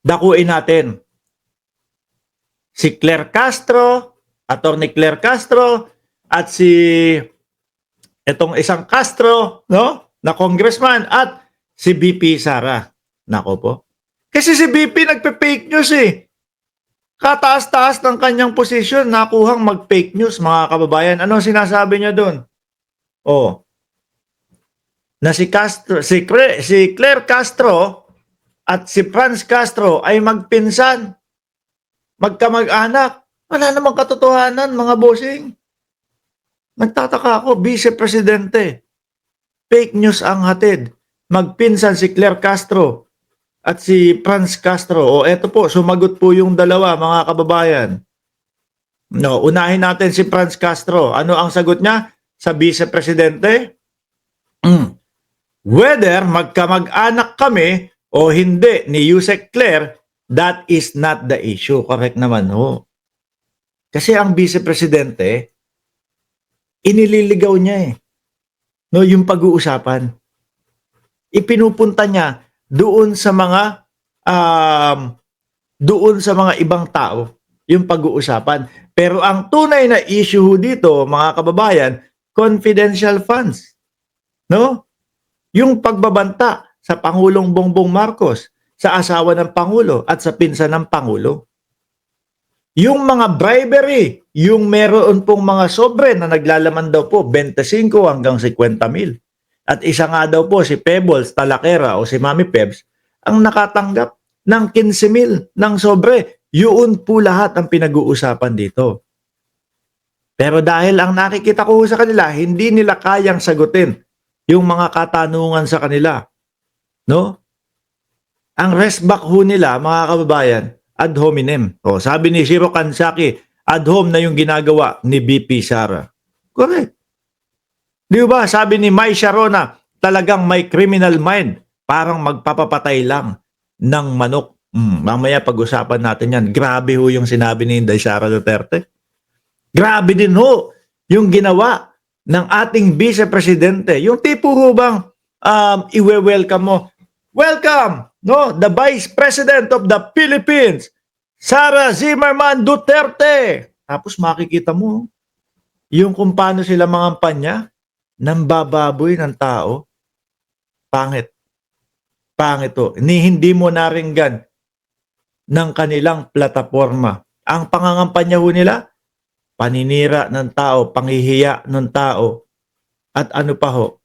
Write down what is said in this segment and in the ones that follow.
dakuin natin si Claire Castro, Attorney Claire Castro, at si itong isang Castro, no? Na congressman, at si BP Sara. Nako po. Kasi si BP nagpe-fake news eh. Kataas-taas ng kanyang posisyon, nakuhang mag-fake news, mga kababayan. Ano sinasabi niya doon? Oh, na si Claire Castro at si Franz Castro ay magpinsan, magkamag-anak. Wala namang katotohanan, mga bossing. Nagtataka ako, Vice Presidente. Fake news ang hatid. Magpinsan si Claire Castro at si Franz Castro. O eto po, sumagot po yung dalawa, mga kababayan. No, unahin natin si Franz Castro. Ano ang sagot niya sa Vice Presidente? Whether magkamag-anak kami o hindi ni Yusek Claire, that is not the issue. Correct naman ho. Kasi ang Vice Presidente, inililigaw niya eh. No, yung pag-uusapan. Ipinupunta niya doon sa mga ibang tao yung pag-uusapan. Pero ang tunay na issue dito, mga kababayan, confidential funds. No? Yung pagbabanta sa Pangulong Bongbong Marcos, sa asawa ng Pangulo at sa pinsan ng Pangulo. Yung mga bribery, yung meron pong mga sobre na naglalaman daw po 25 hanggang 50 mil. At isa nga daw po si Pebbles Talakera o si Mami Pebs ang nakatanggap ng 15 mil ng sobre. Yun po lahat ang pinag-uusapan dito. Pero dahil ang nakikita ko sa kanila, hindi nila kayang sagutin yung mga katanungan sa kanila. No? Ang restback ho nila, mga kababayan, ad hominem. O, sabi ni Shiro Kansaki, ad hom na yung ginagawa ni BP Sara. Correct. Di ba? Sabi ni Mai Sharona, talagang may criminal mind. Parang magpapapatay lang ng manok. Mamaya pag-usapan natin yan. Grabe ho yung sinabi ni Inday Sara Duterte. Grabe din ho yung ginawa ng ating Vice Presidente. Yung tipo ho bang iwe-welcome mo. Welcome, no, the Vice President of the Philippines, Sara Zimmerman Duterte. Tapos makikita mo yung kung paano sila mangampanya ng bababoy ng tao. Pangit. Pangit to. Hindi mo naringgan ng kanilang plataforma. Ang pangangampanya ho nila, paninira ng tao, panghihiya ng tao, at ano pa ho,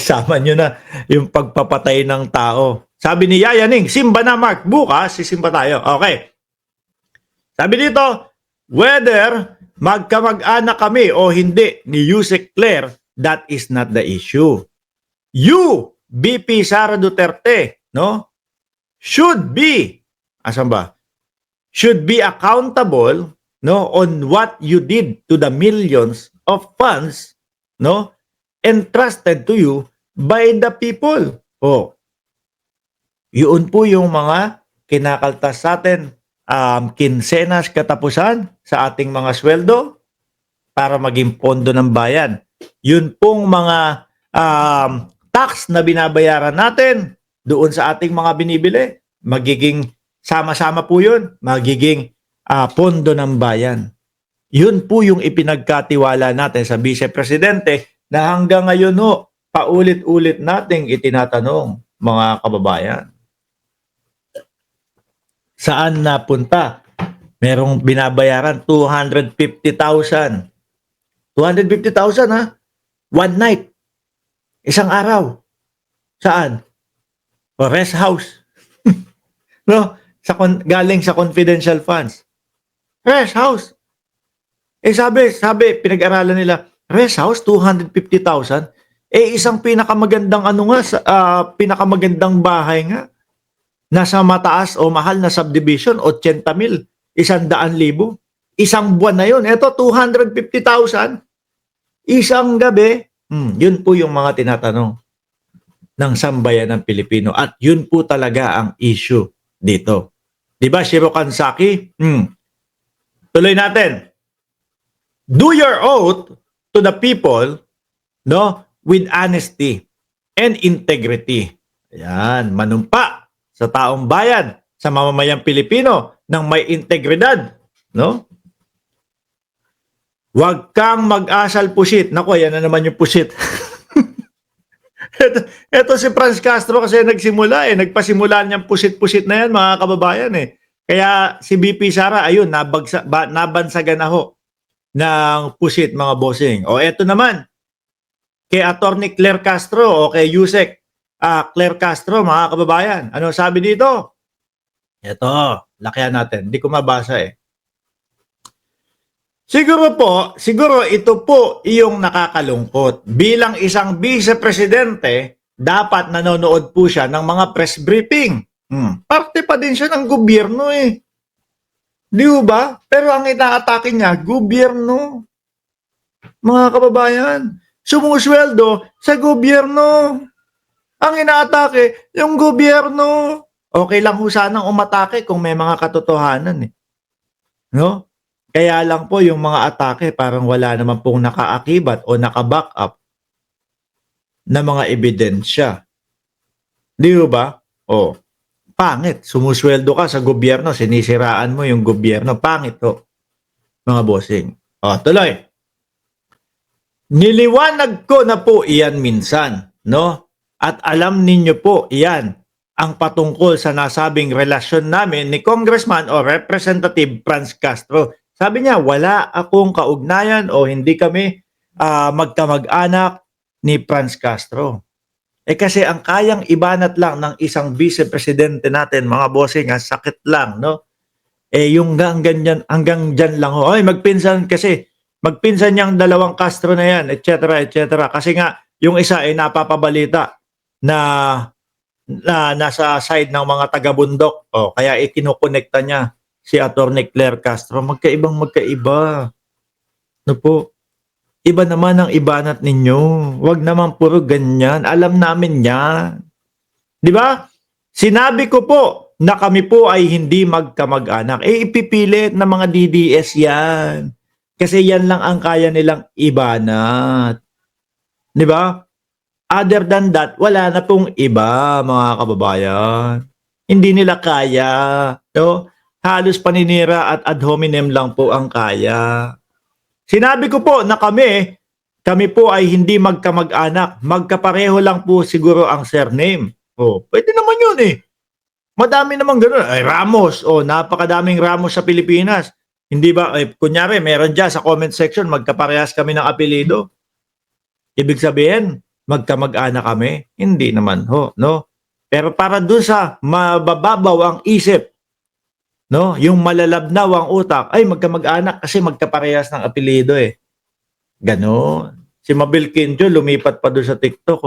sama nyo na yung pagpapatay ng tao. Sabi ni Yaya Ning, Simba na Mark, bukas sisimba tayo. Okay. Sabi dito, whether magkamag-anak kami o hindi ni Yusek Claire, that is not the issue. You, BP Sara Duterte, no, should be, asan ba? Should be accountable, no, on what you did to the millions of funds, no, entrusted to you by the people. Oh, yun po yung mga kinakaltas sa atin, kinsenas katapusan sa ating mga sweldo para maging pondo ng bayan. Yun pong mga tax na binabayaran natin doon sa ating mga binibili, magiging sama-sama po yun, magiging pondo ng bayan. Yun po yung ipinagkatiwala natin sa Vice Presidente na hanggang ngayon ho, paulit-ulit nating itinatanong, mga kababayan. Saan napunta? Merong binabayaran 250,000. 250,000 ha? One night. Isang araw. Saan? O rest house. No? Galing sa confidential funds. Rest house. Sabi, pinag-aralan nila, rest house, 250,000. Isang pinakamagandang pinakamagandang bahay nga. Nasa mataas o mahal na subdivision, 80 mil, 100,000. Isang buwan na yun. Ito, 250,000. Isang gabi. Yun po yung mga tinatanong ng sambayan ng Pilipino. At yun po talaga ang issue dito. Diba, Shiro Kansaki? Tuloy natin. Do your oath to the people, no, with honesty and integrity. Ayan, manumpa sa taong bayan, sa mamamayang Pilipino ng may integridad, no? Huwag kang mag-asal pusit. Nako, yan na naman yung pusit. Ito si Franz Castro kasi nagsimula nagpasimula niyang pusit-pusit na yan mga kababayan Kaya si BP Sara, ayun, nabansagan na ho ng pusit mga bossing. O eto naman, kay Attorney Claire Castro o kay Yusek Claire Castro mga kababayan. Ano sabi dito? Eto, lakyan natin. Hindi ko mabasa Siguro ito po yung nakakalungkot. Bilang isang vice-presidente, dapat nanonood po siya ng mga press briefing. Parte pa din siya ng gobyerno Di ba? Pero ang inaatake niya, gobyerno. Mga kababayan, sumusweldo sa gobyerno. Ang inaatake, yung gobyerno. Okay lang ho sanang umatake kung may mga katotohanan No? Kaya lang po yung mga atake parang wala naman pong nakaakibat o naka-back up na mga ebidensya. Di ba? Pangit. Sumusweldo ka sa gobyerno, sinisiraan mo yung gobyerno. Pangit to, mga bossing. Tuloy. Niliwanag ko na po iyan minsan, no? At alam ninyo po iyan ang patungkol sa nasabing relasyon namin ni Congressman o Representative Franz Castro. Sabi niya, wala akong kaugnayan o hindi kami magkamag-anak ni Franz Castro. Kasi ang kayang ibanat lang ng isang vice-presidente natin, mga bossing, sakit lang, no? Yung hanggang dyan lang ho. Magpinsan niyang dalawang Castro na yan, etc., etc. Kasi nga, yung isa ay napapabalita na nasa side ng mga taga-bundok. Kaya ikinukonekta niya si Attorney Claire Castro. Magkaiba. No po? Iba naman ang ibanat ninyo. Huwag naman puro ganyan. Alam namin yan. Di ba? Sinabi ko po na kami po ay hindi magkamag-anak. Ipipilit ng mga DDS yan. Kasi yan lang ang kaya nilang ibanat. Di ba? Other than that, wala na pong iba, mga kababayan. Hindi nila kaya. No? Halos paninira at ad hominem lang po ang kaya. Sinabi ko po na kami po ay hindi magkamag-anak. Magkapareho lang po siguro ang surname. Pwede naman yun Madami naman gano'n. Ramos. Napakadaming Ramos sa Pilipinas. Hindi ba, kunyari, meron dyan sa comment section, magkaparehas kami ng apelido. Ibig sabihin, magkamag-anak kami? Hindi naman no? Pero para doon sa mabababaw ang isip, no? Yung malalabnaw ang utak, ay magkamag-anak kasi magkaparehas ng apelido Ganon. Si Mabel Quinjo lumipat pa doon sa TikTok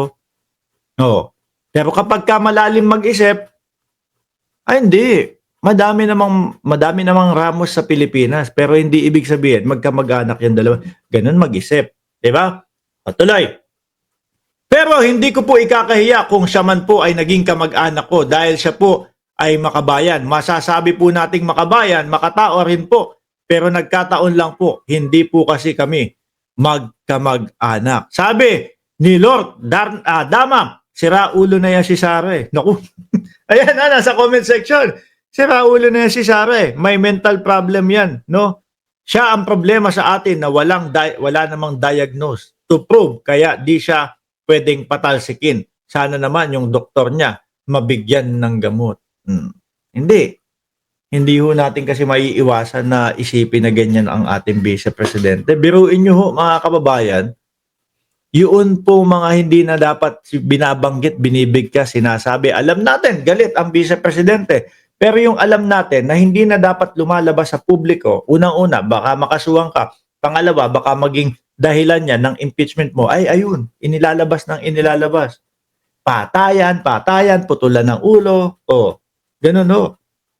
Pero kapag ka malalim mag-isip, ay hindi. Madami namang Ramos sa Pilipinas, pero hindi ibig sabihin magkamag-anak yung dalawa. Ganon mag-isip. Diba? Patuloy. Pero hindi ko po ikakahiya kung siya man po ay naging kamag-anak ko dahil siya po ay makabayan. Masasabi po nating makabayan, makatao rin po. Pero nagkataon lang po, hindi po kasi kami magkamag-anak. Sabi ni Lord Damang, sira ulo na yan si Sara Naku. Ayan nasa comment section. Sira ulo na yan si Sara May mental problem yan, no? Siya ang problema sa atin na wala namang diagnose to prove, kaya di siya pwedeng patalsikin. Sana naman yung doktor niya mabigyan ng gamot. Hindi ho natin kasi maiiwasan na isipin na ganyan ang ating vice-presidente. Biruin nyo ho mga kababayan, yun po mga hindi na dapat binabanggit, binibigkas, sinasabi. Alam natin, galit ang vice-presidente. Pero yung alam natin na hindi na dapat lumalabas sa publiko, unang-una, baka makasuhan ka. Pangalawa, baka maging dahilan niya ng impeachment mo, ayun, inilalabas. Patayan, putulan ng ulo, ganun